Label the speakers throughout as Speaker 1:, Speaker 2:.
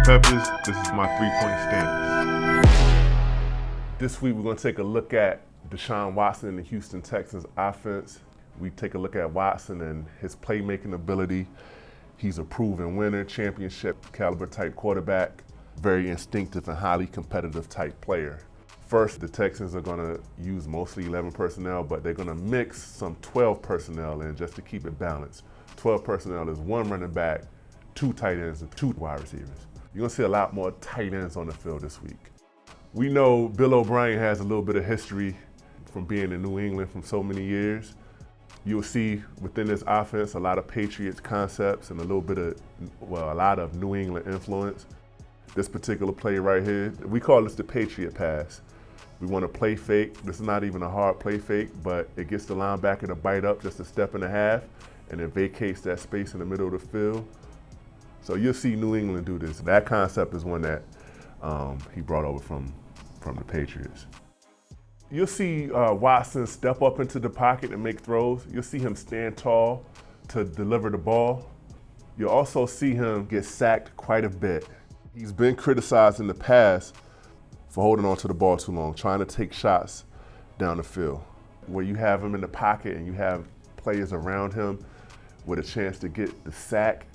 Speaker 1: Peppers. This is my three-point stance. This week we're going to take a look at Deshaun Watson and the Houston Texans offense. We take a look at Watson and his playmaking ability. He's a proven winner, championship caliber type quarterback, very instinctive and highly competitive type player. First, the Texans are going to use mostly 11 personnel, but they're going to mix some 12 personnel in just to keep it balanced. 12 personnel is one running back, two tight ends, and two wide receivers. You're going to see a lot more tight ends on the field this week. We know Bill O'Brien has a little bit of history from being in New England for so many years. You'll see within this offense a lot of Patriots concepts and a lot of New England influence. This particular play right here, we call this the Patriot pass. We want to play fake. This is not even a hard play fake, but it gets the linebacker to bite up just a step and a half, and it vacates that space in the middle of the field. So you'll see New England do this. That concept is one that he brought over from the Patriots. You'll see Watson step up into the pocket and make throws. You'll see him stand tall to deliver the ball. You'll also see him get sacked quite a bit. He's been criticized in the past for holding on to the ball too long, trying to take shots down the field. Where you have him in the pocket and you have players around him with a chance to get the sack,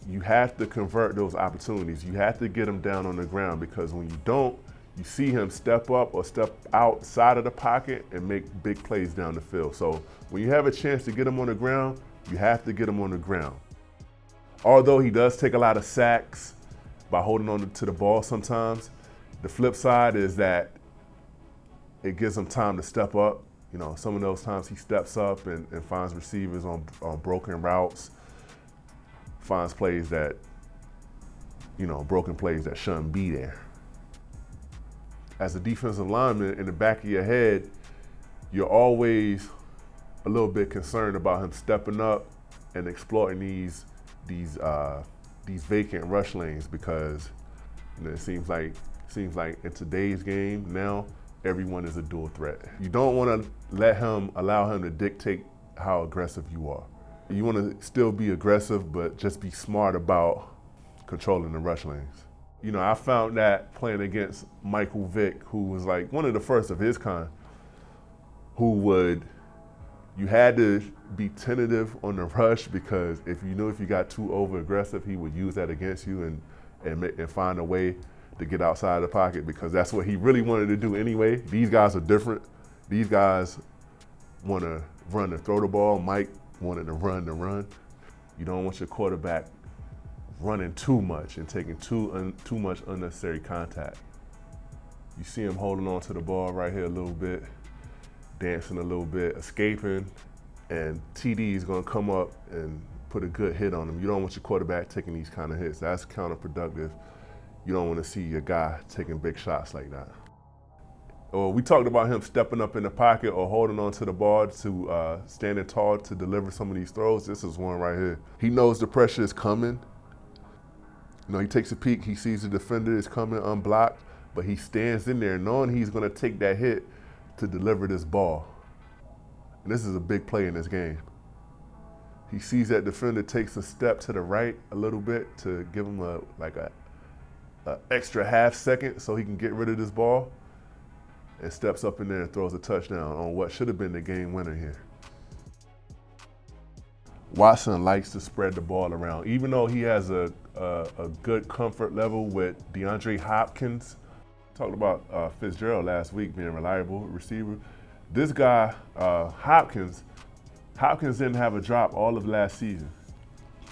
Speaker 1: you have to convert those opportunities. You have to get him down on the ground, because when you don't, you see him step up or step outside of the pocket and make big plays down the field. So when you have a chance to get him on the ground, you have to get him on the ground. Although he does take a lot of sacks by holding on to the ball sometimes, the flip side is that it gives him time to step up. You know, some of those times he steps up and finds receivers on broken routes, finds plays that, broken plays that shouldn't be there. As a defensive lineman, in the back of your head, you're always a little bit concerned about him stepping up and exploiting these vacant rush lanes, because it seems like in today's game now, everyone is a dual threat. You don't want to allow him to dictate how aggressive you are. You want to still be aggressive, but just be smart about controlling the rush lanes. I found that playing against Michael Vick, who was like one of the first of his kind, you had to be tentative on the rush, because if you got too over aggressive, he would use that against you and find a way to get outside the pocket, because that's what he really wanted to do anyway. These guys are different. These guys want to run and throw the ball. Mike wanted to run. You don't want your quarterback running too much and taking too much unnecessary contact. You see him holding on to the ball right here a little bit, dancing a little bit, escaping, and TD is going to come up and put a good hit on him. You don't want your quarterback taking these kind of hits. That's counterproductive. You don't want to see your guy taking big shots like that. Or we talked about him stepping up in the pocket or holding on to the ball to standing tall to deliver some of these throws. This is one right here. He knows the pressure is coming. He takes a peek, he sees the defender is coming unblocked, but he stands in there knowing he's going to take that hit to deliver this ball. And this is a big play in this game. He sees that defender, takes a step to the right a little bit to give him a extra half second so he can get rid of this ball, and steps up in there and throws a touchdown on what should have been the game winner here. Watson likes to spread the ball around. Even though he has a good comfort level with DeAndre Hopkins, talked about Fitzgerald last week being a reliable receiver. This guy, Hopkins didn't have a drop all of last season.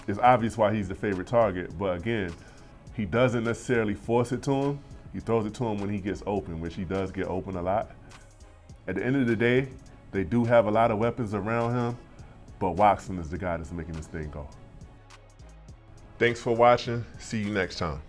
Speaker 1: It's obvious why he's the favorite target, but again, he doesn't necessarily force it to him. He throws it to him when he gets open, which he does get open a lot. At the end of the day, they do have a lot of weapons around him, but Watson is the guy that's making this thing go. Thanks for watching. See you next time.